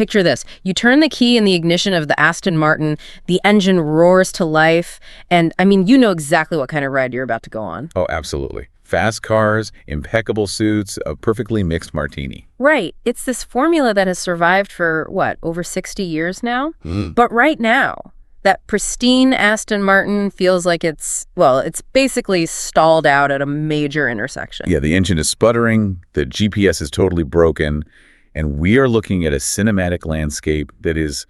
picture this. You turn the key in the ignition of the Aston Martin, the engine roars to life, and, I mean, you know exactly what kind of ride you're about to go on. Oh, absolutely. Fast cars, impeccable suits, a perfectly mixed martini. Right. It's this formula that has survived for, what, over 60 years now? But right now, that pristine Aston Martin feels like it's basically stalled out at a major intersection. Yeah, the engine is sputtering, the GPS is totally broken, and we are looking at a cinematic landscape that is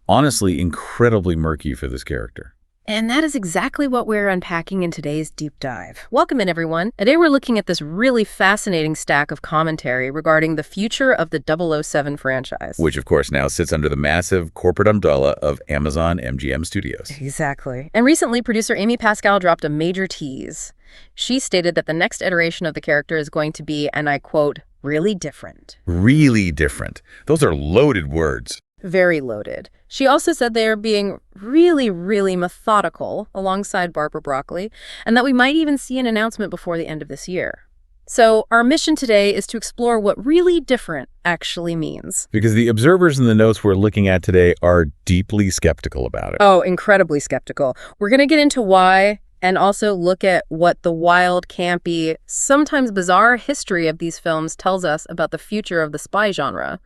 honestly incredibly murky for this character. And that is exactly what we're unpacking in today's deep dive. Welcome in, everyone. Today we're looking at this really fascinating stack of commentary regarding the future of the 007 franchise. Which, of course, now sits under the massive corporate umbrella of Amazon MGM Studios. Exactly. And recently, producer Amy Pascal dropped a major tease. She stated that the next iteration of the character is going to be, and I quote, really different. Really different. Those are loaded words. Very loaded. She also said they are being really, really methodical alongside Barbara Broccoli, and that we might even see an announcement before the end of this year. So our mission today is to explore what really different actually means. Because the observers in the notes we're looking at today are deeply skeptical about it. Oh, incredibly skeptical. We're going to get into why and also look at what the wild, campy, sometimes bizarre history of these films tells us about the future of the spy genre.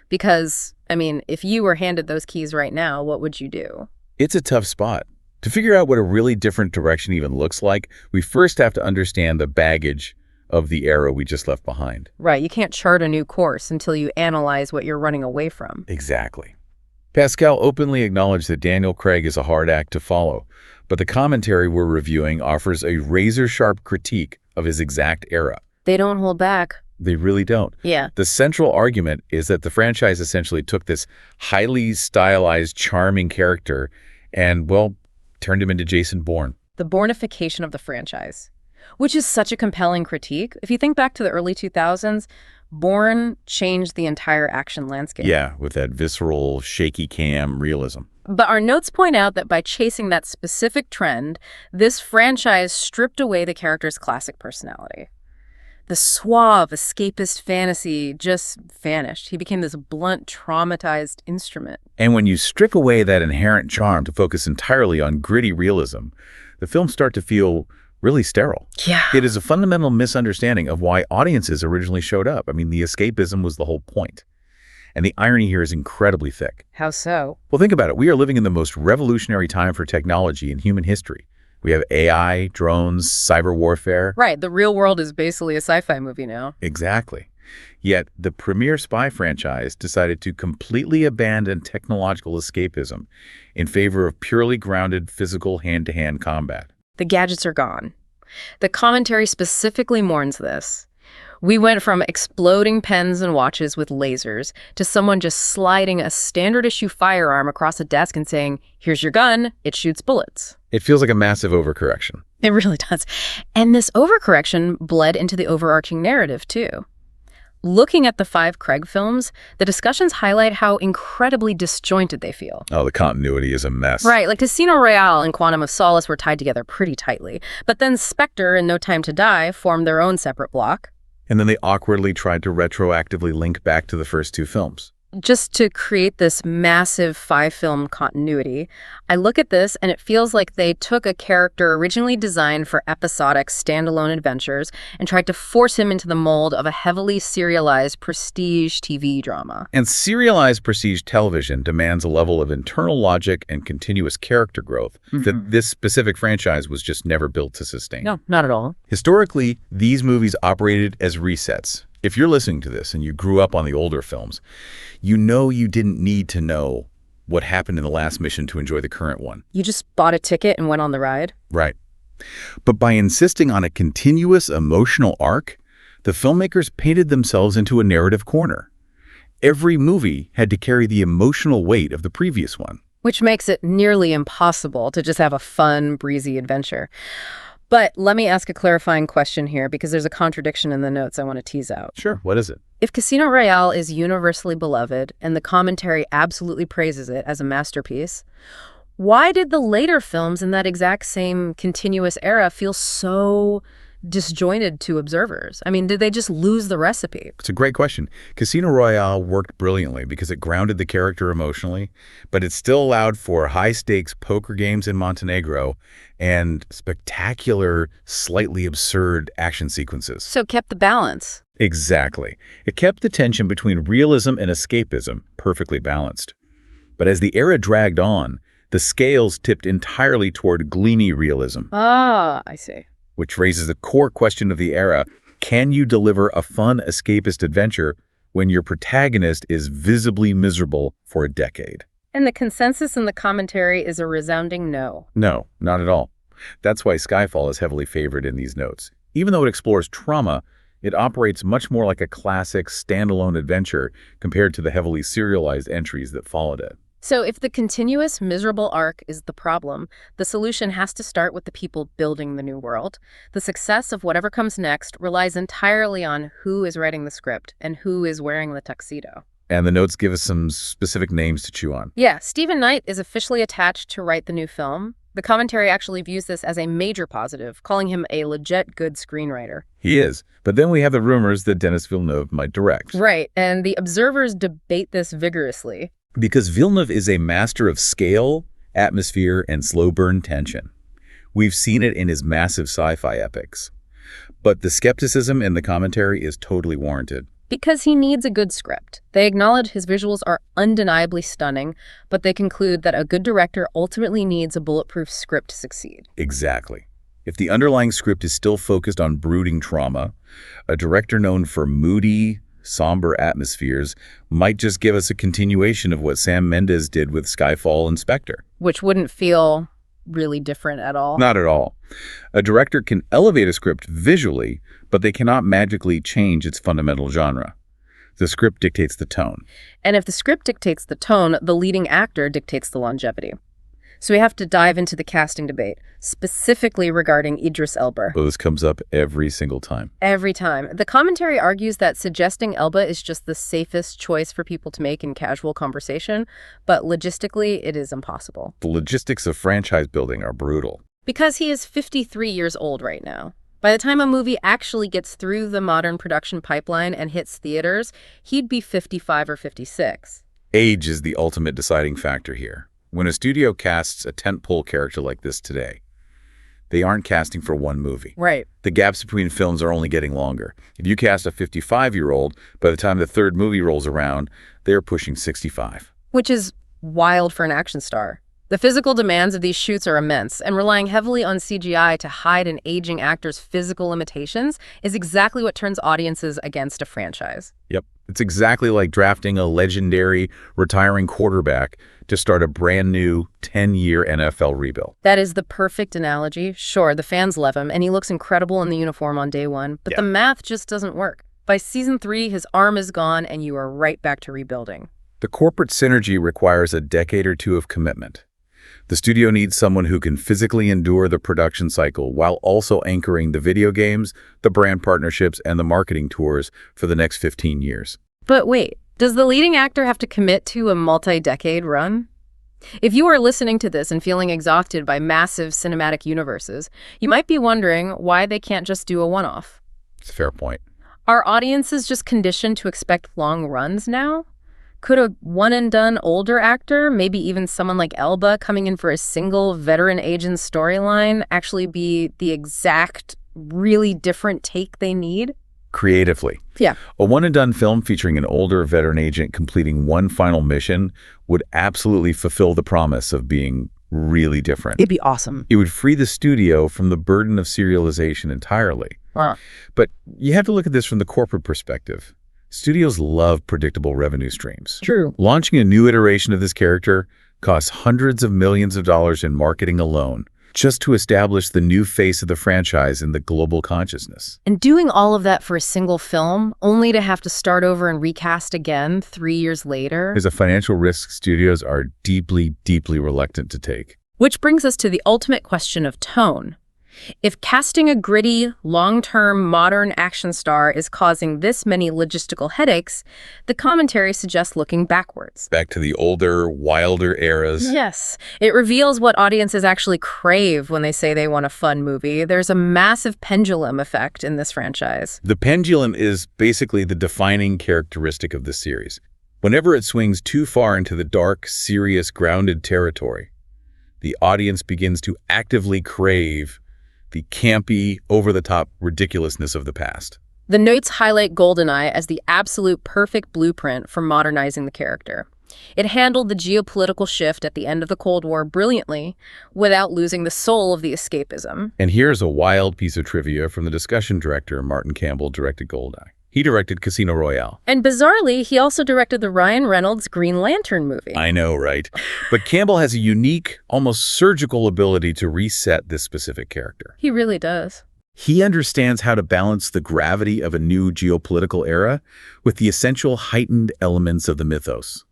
Because, I mean, if you were handed those keys right now, what would you do? It's a tough spot. To figure out what a really different direction even looks like, we first have to understand the baggage of the era we just left behind. Right, you can't chart a new course until you analyze what you're running away from. Exactly. Pascal openly acknowledged that Daniel Craig is a hard act to follow, but the commentary we're reviewing offers a razor-sharp critique of his exact era. They don't hold back. They really don't. Yeah. The central argument is that the franchise essentially took this highly stylized, charming character and, well, turned him into Jason Bourne. The Bournification of the franchise, which is such a compelling critique. If you think back to the early 2000s, Bourne changed the entire action landscape. Yeah, with that visceral, shaky cam realism. But our notes point out that by chasing that specific trend, this franchise stripped away the character's classic personality. The suave, escapist fantasy just vanished. He became this blunt, traumatized instrument. And when you strip away that inherent charm to focus entirely on gritty realism, the films start to feel really sterile. Yeah. It is a fundamental misunderstanding of why audiences originally showed up. I mean, the escapism was the whole point. And the irony here is incredibly thick. How so? Well, think about it. We are living in the most revolutionary time for technology in human history. We have AI, drones, cyber warfare. Right. The real world is basically a sci-fi movie now. Exactly. Yet the premier spy franchise decided to completely abandon technological escapism in favor of purely grounded physical hand-to-hand combat. The gadgets are gone. The commentary specifically mourns this. We went from exploding pens and watches with lasers to someone just sliding a standard-issue firearm across a desk and saying, here's your gun, it shoots bullets. It feels like a massive overcorrection. It really does. And this overcorrection bled into the overarching narrative, too. Looking at the 5 Craig films, the discussions highlight how incredibly disjointed they feel. Oh, the continuity is a mess. Right, like Casino Royale and Quantum of Solace were tied together pretty tightly. But then Spectre and No Time to Die formed their own separate block. And then they awkwardly tried to retroactively link back to the first 2 films. Just to create this massive 5-film continuity, I look at this and it feels like they took a character originally designed for episodic standalone adventures and tried to force him into the mold of a heavily serialized prestige TV drama. And serialized prestige television demands a level of internal logic and continuous character growth that this specific franchise was just never built to sustain. No, not at all. Historically, these movies operated as resets. If you're listening to this and you grew up on the older films, you know you didn't need to know what happened in the last mission to enjoy the current one. You just bought a ticket and went on the ride? Right. But by insisting on a continuous emotional arc, the filmmakers painted themselves into a narrative corner. Every movie had to carry the emotional weight of the previous one. Which makes it nearly impossible to just have a fun, breezy adventure. But let me ask a clarifying question here, because there's a contradiction in the notes I want to tease out. Sure, what is it? If Casino Royale is universally beloved and the commentary absolutely praises it as a masterpiece, why did the later films in that exact same continuous era feel so disjointed to observers? I mean, did they just lose the recipe? It's a great question. Casino Royale worked brilliantly because it grounded the character emotionally, but it still allowed for high-stakes poker games in Montenegro and spectacular, slightly absurd action sequences. So it kept the balance. Exactly. It kept the tension between realism and escapism perfectly balanced. But as the era dragged on, the scales tipped entirely toward gleamy realism. Ah, I see. Which raises the core question of the era. Can you deliver a fun, escapist adventure when your protagonist is visibly miserable for a decade? And the consensus in the commentary is a resounding no. No, not at all. That's why Skyfall is heavily favored in these notes. Even though it explores trauma, it operates much more like a classic, standalone adventure compared to the heavily serialized entries that followed it. So if the continuous, miserable arc is the problem, the solution has to start with the people building the new world. The success of whatever comes next relies entirely on who is writing the script and who is wearing the tuxedo. And the notes give us some specific names to chew on. Yeah, Stephen Knight is officially attached to write the new film. The commentary actually views this as a major positive, calling him a legit good screenwriter. He is. But then we have the rumors that Denis Villeneuve might direct. Right, and the observers debate this vigorously. Because Villeneuve is a master of scale, atmosphere, and slow burn tension. We've seen it in his massive sci-fi epics. But the skepticism in the commentary is totally warranted. Because he needs a good script. They acknowledge his visuals are undeniably stunning, but they conclude that a good director ultimately needs a bulletproof script to succeed. Exactly. If the underlying script is still focused on brooding trauma, a director known for moody, somber atmospheres might just give us a continuation of what Sam Mendes did with Skyfall and Spectre. Which wouldn't feel really different at all. Not at all. A director can elevate a script visually, but they cannot magically change its fundamental genre. The script dictates the tone. And if the script dictates the tone, the leading actor dictates the longevity. So we have to dive into the casting debate, specifically regarding Idris Elba. Oh, this comes up every single time. Every time. The commentary argues that suggesting Elba is just the safest choice for people to make in casual conversation, but logistically, it is impossible. The logistics of franchise building are brutal. Because he is 53 years old right now. By the time a movie actually gets through the modern production pipeline and hits theaters, he'd be 55 or 56. Age is the ultimate deciding factor here. When a studio casts a tentpole character like this today, they aren't casting for one movie. Right. The gaps between films are only getting longer. If you cast a 55-year-old, by the time the third movie rolls around, they're pushing 65. Which is wild for an action star. The physical demands of these shoots are immense, and relying heavily on CGI to hide an aging actor's physical limitations is exactly what turns audiences against a franchise. Yep. It's exactly like drafting a legendary retiring quarterback to start a brand new 10-year NFL rebuild. That is the perfect analogy. Sure, the fans love him, and he looks incredible in the uniform on day one, but the math just doesn't work. By season 3, his arm is gone, and you are right back to rebuilding. The corporate synergy requires a decade or two of commitment. The studio needs someone who can physically endure the production cycle while also anchoring the video games, the brand partnerships, and the marketing tours for the next 15 years. But wait, does the leading actor have to commit to a multi-decade run? If you are listening to this and feeling exhausted by massive cinematic universes, you might be wondering why they can't just do a one-off. It's a fair point. Are audiences just conditioned to expect long runs now? Could a one-and-done older actor, maybe even someone like Elba coming in for a single veteran agent storyline, actually be the exact, really different take they need? Creatively. Yeah. A one-and-done film featuring an older veteran agent completing one final mission would absolutely fulfill the promise of being really different. It'd be awesome. It would free the studio from the burden of serialization entirely. But you have to look at this from the corporate perspective. Studios love predictable revenue streams. True. Launching a new iteration of this character costs hundreds of millions of dollars in marketing alone, just to establish the new face of the franchise in the global consciousness. And doing all of that for a single film, only to have to start over and recast again 3 years later. Is a financial risk studios are deeply, deeply reluctant to take. Which brings us to the ultimate question of tone. If casting a gritty, long-term, modern action star is causing this many logistical headaches, the commentary suggests looking backwards. Back to the older, wilder eras. Yes, it reveals what audiences actually crave when they say they want a fun movie. There's a massive pendulum effect in this franchise. The pendulum is basically the defining characteristic of the series. Whenever it swings too far into the dark, serious, grounded territory, the audience begins to actively crave the campy, over-the-top ridiculousness of the past. The notes highlight GoldenEye as the absolute perfect blueprint for modernizing the character. It handled the geopolitical shift at the end of the Cold War brilliantly, without losing the soul of the escapism. And here's a wild piece of trivia from the discussion director Martin Campbell directed GoldenEye. He directed Casino Royale. And bizarrely, he also directed the Ryan Reynolds Green Lantern movie. I know, right? But Campbell has a unique, almost surgical ability to reset this specific character. He really does. He understands how to balance the gravity of a new geopolitical era with the essential heightened elements of the mythos.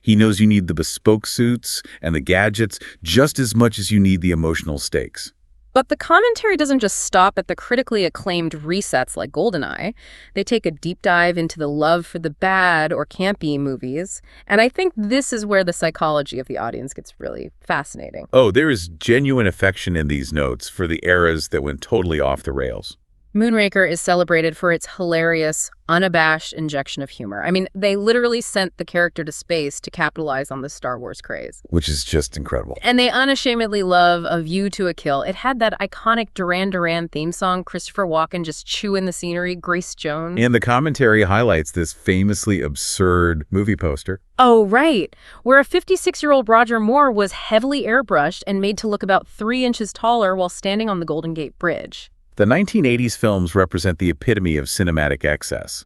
He knows you need the bespoke suits and the gadgets just as much as you need the emotional stakes. But the commentary doesn't just stop at the critically acclaimed resets like GoldenEye. They take a deep dive into the love for the bad or campy movies. And I think this is where the psychology of the audience gets really fascinating. Oh, there is genuine affection in these notes for the eras that went totally off the rails. Moonraker is celebrated for its hilarious, unabashed injection of humor. I mean, they literally sent the character to space to capitalize on the Star Wars craze. Which is just incredible. And they unashamedly love A View to a Kill. It had that iconic Duran Duran theme song, Christopher Walken just chewing the scenery, Grace Jones. And the commentary highlights this famously absurd movie poster. Oh, right. Where a 56-year-old Roger Moore was heavily airbrushed and made to look about 3 inches taller while standing on the Golden Gate Bridge. The 1980s films represent the epitome of cinematic excess,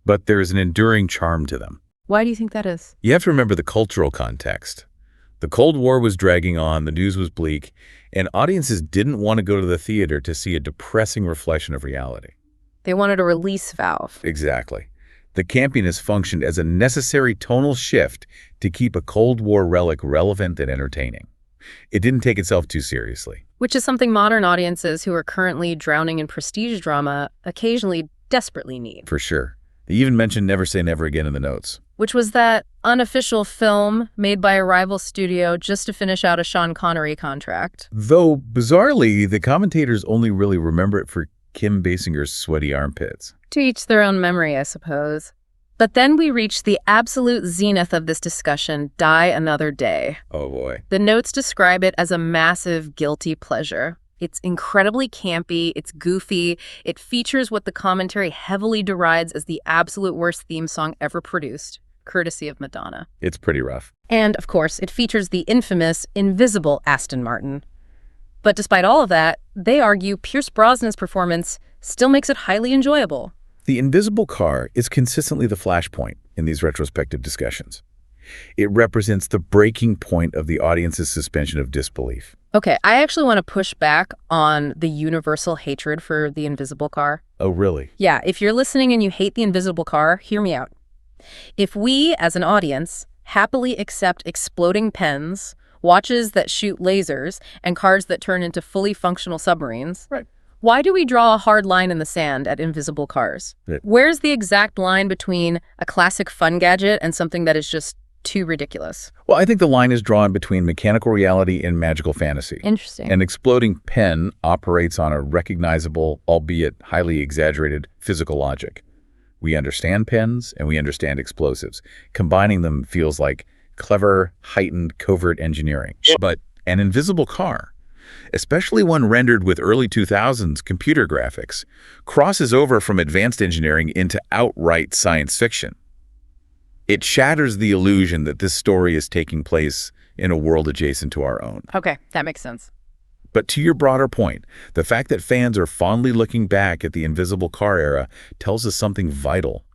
but there is an enduring charm to them. Why do you think that is? You have to remember the cultural context. The Cold War was dragging on, the news was bleak, and audiences didn't want to go to the theater to see a depressing reflection of reality. They wanted a release valve. Exactly. The campiness functioned as a necessary tonal shift to keep a Cold War relic relevant and entertaining. It didn't take itself too seriously. Which is something modern audiences who are currently drowning in prestige drama occasionally desperately need. For sure. They even mentioned Never Say Never Again in the notes. Which was that unofficial film made by a rival studio just to finish out a Sean Connery contract. Though, bizarrely, the commentators only really remember it for Kim Basinger's sweaty armpits. To each their own memory, I suppose. But then we reach the absolute zenith of this discussion, Die Another Day. Oh boy. The notes describe it as a massive guilty pleasure. It's incredibly campy, it's goofy, it features what the commentary heavily derides as the absolute worst theme song ever produced, courtesy of Madonna. It's pretty rough. And, of course, it features the infamous, invisible Aston Martin. But despite all of that, they argue Pierce Brosnan's performance still makes it highly enjoyable. The invisible car is consistently the flashpoint in these retrospective discussions. It represents the breaking point of the audience's suspension of disbelief. Okay, I actually want to push back on the universal hatred for the invisible car. Oh, really? Yeah, if you're listening and you hate the invisible car, hear me out. If we, as an audience, happily accept exploding pens, watches that shoot lasers, and cars that turn into fully functional submarines, Right. Why do we draw a hard line in the sand at invisible cars? Right. Where's the exact line between a classic fun gadget and something that is just too ridiculous? Well, I think the line is drawn between mechanical reality and magical fantasy. Interesting. An exploding pen operates on a recognizable, albeit highly exaggerated, physical logic. We understand pens and we understand explosives. Combining them feels like clever, heightened, covert engineering. But an invisible car, especially one rendered with early 2000s computer graphics, crosses over from advanced engineering into outright science fiction. It shatters the illusion that this story is taking place in a world adjacent to our own. Okay, that makes sense. But to your broader point, the fact that fans are fondly looking back at the invisible car era tells us something vital.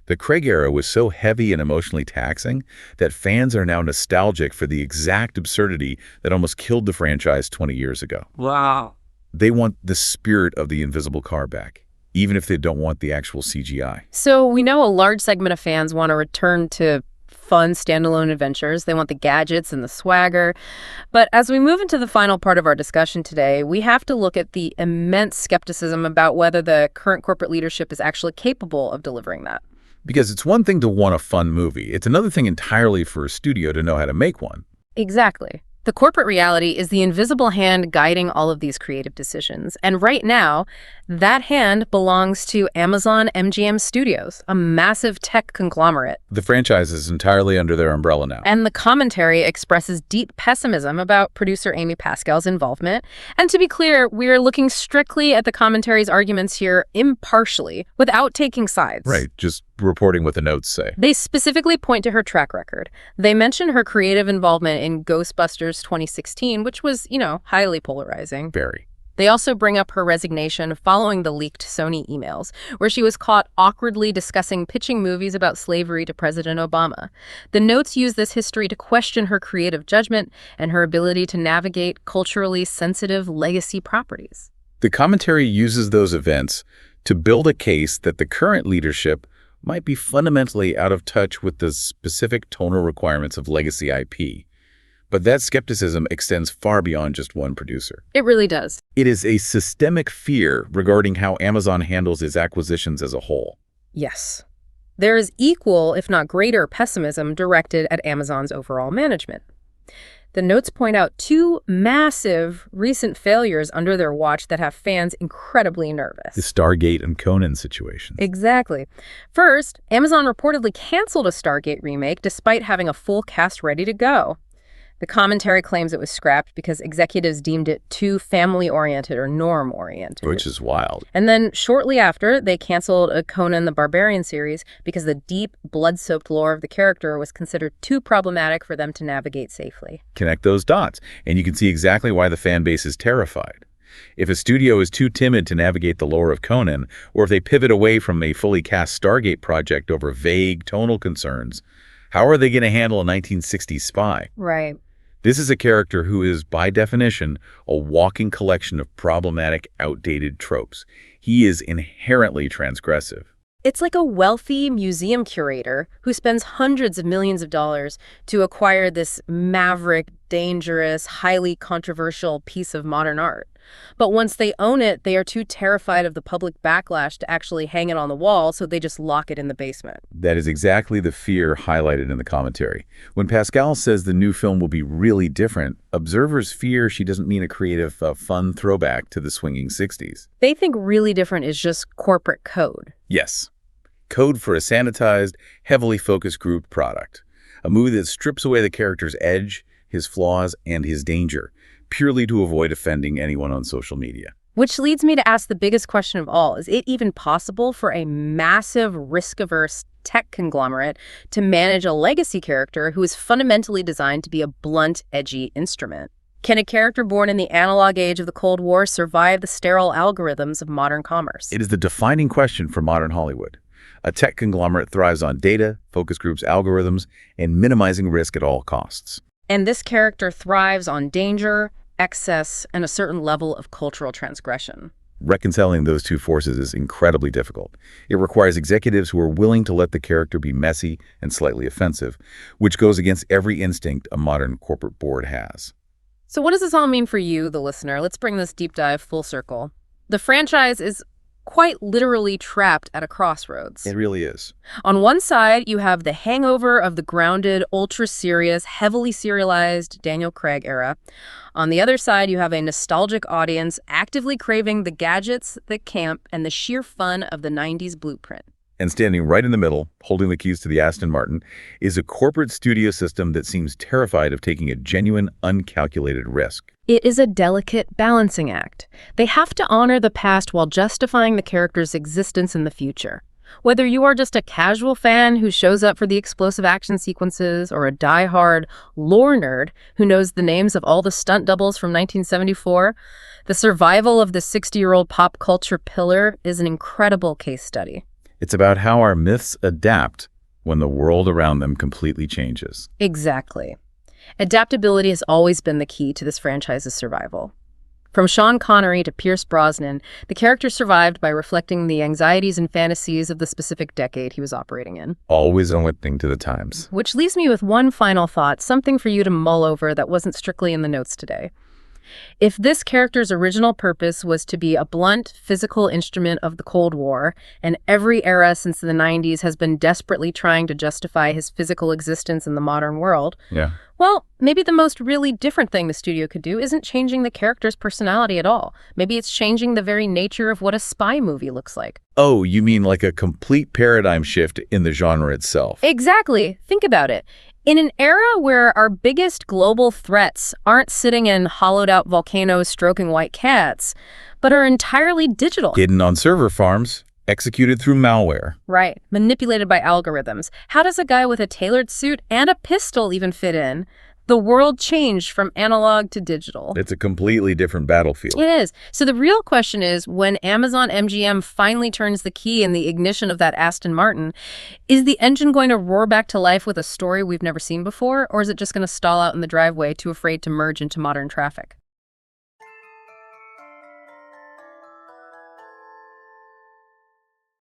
The Craig era was so heavy and emotionally taxing that fans are now nostalgic for the exact absurdity that almost killed the franchise 20 years ago. Wow. They want the spirit of the invisible car back, even if they don't want the actual CGI. So we know a large segment of fans want to return to fun standalone adventures. They want the gadgets and the swagger. But as we move into the final part of our discussion today, we have to look at the immense skepticism about whether the current corporate leadership is actually capable of delivering that. Because it's one thing to want a fun movie. It's another thing entirely for a studio to know how to make one. Exactly. The corporate reality is the invisible hand guiding all of these creative decisions. And right now, that hand belongs to Amazon MGM Studios, a massive tech conglomerate. The franchise is entirely under their umbrella now. And the commentary expresses deep pessimism about producer Amy Pascal's involvement. And to be clear, we're looking strictly at the commentary's arguments here impartially, without taking sides. Right, just reporting what the notes say. They specifically point to her track record. They mention her creative involvement in Ghostbusters 2016, which was, highly polarizing. Very. They also bring up her resignation following the leaked Sony emails, where she was caught awkwardly discussing pitching movies about slavery to President Obama. The notes use this history to question her creative judgment and her ability to navigate culturally sensitive legacy properties. The commentary uses those events to build a case that the current leadership might be fundamentally out of touch with the specific tonal requirements of legacy IP. But that skepticism extends far beyond just one producer. It really does. It is a systemic fear regarding how Amazon handles its acquisitions as a whole. Yes. There is equal, if not greater, pessimism directed at Amazon's overall management. The notes point out two massive recent failures under their watch that have fans incredibly nervous. The Stargate and Conan situation. Exactly. First, Amazon reportedly canceled a Stargate remake despite having a full cast ready to go. The commentary claims it was scrapped because executives deemed it too family-oriented or norm-oriented. Which is wild. And then shortly after, they canceled a Conan the Barbarian series because the deep, blood-soaked lore of the character was considered too problematic for them to navigate safely. Connect those dots, and you can see exactly why the fan base is terrified. If a studio is too timid to navigate the lore of Conan, or if they pivot away from a fully cast Stargate project over vague tonal concerns, how are they going to handle a 1960s spy? Right. This is a character who is, by definition, a walking collection of problematic, outdated tropes. He is inherently transgressive. It's like a wealthy museum curator who spends hundreds of millions of dollars to acquire this maverick, dangerous, highly controversial piece of modern art. But once they own it, they are too terrified of the public backlash to actually hang it on the wall, so they just lock it in the basement. That is exactly the fear highlighted in the commentary. When Pascal says the new film will be really different, observers fear she doesn't mean a creative, fun throwback to the swinging 60s. They think really different is just corporate code. Yes. Code for a sanitized, heavily focused group product. A movie that strips away the character's edge, his flaws, and his danger, purely to avoid offending anyone on social media. Which leads me to ask the biggest question of all. Is it even possible for a massive, risk-averse tech conglomerate to manage a legacy character who is fundamentally designed to be a blunt, edgy instrument? Can a character born in the analog age of the Cold War survive the sterile algorithms of modern commerce? It is the defining question for modern Hollywood. A tech conglomerate thrives on data, focus groups, algorithms, and minimizing risk at all costs. And this character thrives on danger, excess, and a certain level of cultural transgression. Reconciling those two forces is incredibly difficult. It requires executives who are willing to let the character be messy and slightly offensive, which goes against every instinct a modern corporate board has. So what does this all mean for you, the listener? Let's bring this deep dive full circle. The franchise is quite literally trapped at a crossroads. It really is. On one side, you have the hangover of the grounded, ultra-serious, heavily serialized Daniel Craig era. On the other side, you have a nostalgic audience actively craving the gadgets, the camp, and the sheer fun of the 90s blueprint. And standing right in the middle, holding the keys to the Aston Martin, is a corporate studio system that seems terrified of taking a genuine, uncalculated risk. It is a delicate balancing act. They have to honor the past while justifying the character's existence in the future. Whether you are just a casual fan who shows up for the explosive action sequences or a die-hard lore nerd who knows the names of all the stunt doubles from 1974, the survival of the 60-year-old pop culture pillar is an incredible case study. It's about how our myths adapt when the world around them completely changes. Exactly. Adaptability has always been the key to this franchise's survival. From Sean Connery to Pierce Brosnan, the character survived by reflecting the anxieties and fantasies of the specific decade he was operating in. Always unwitting to the times. Which leaves me with one final thought, something for you to mull over that wasn't strictly in the notes today. If this character's original purpose was to be a blunt, physical instrument of the Cold War, and every era since the 90s has been desperately trying to justify his physical existence in the modern world, Yeah. well, maybe the most really different thing the studio could do isn't changing the character's personality at all. Maybe it's changing the very nature of what a spy movie looks like. Oh, you mean like a complete paradigm shift in the genre itself? Exactly. Think about it. In an era where our biggest global threats aren't sitting in hollowed-out volcanoes stroking white cats, but are entirely digital. Hidden on server farms, executed through malware. Right. Manipulated by algorithms. How does a guy with a tailored suit and a pistol even fit in? The world changed from analog to digital. It's a completely different battlefield. It is. So the real question is, when Amazon MGM finally turns the key in the ignition of that Aston Martin, is the engine going to roar back to life with a story we've never seen before, or is it just going to stall out in the driveway, too afraid to merge into modern traffic?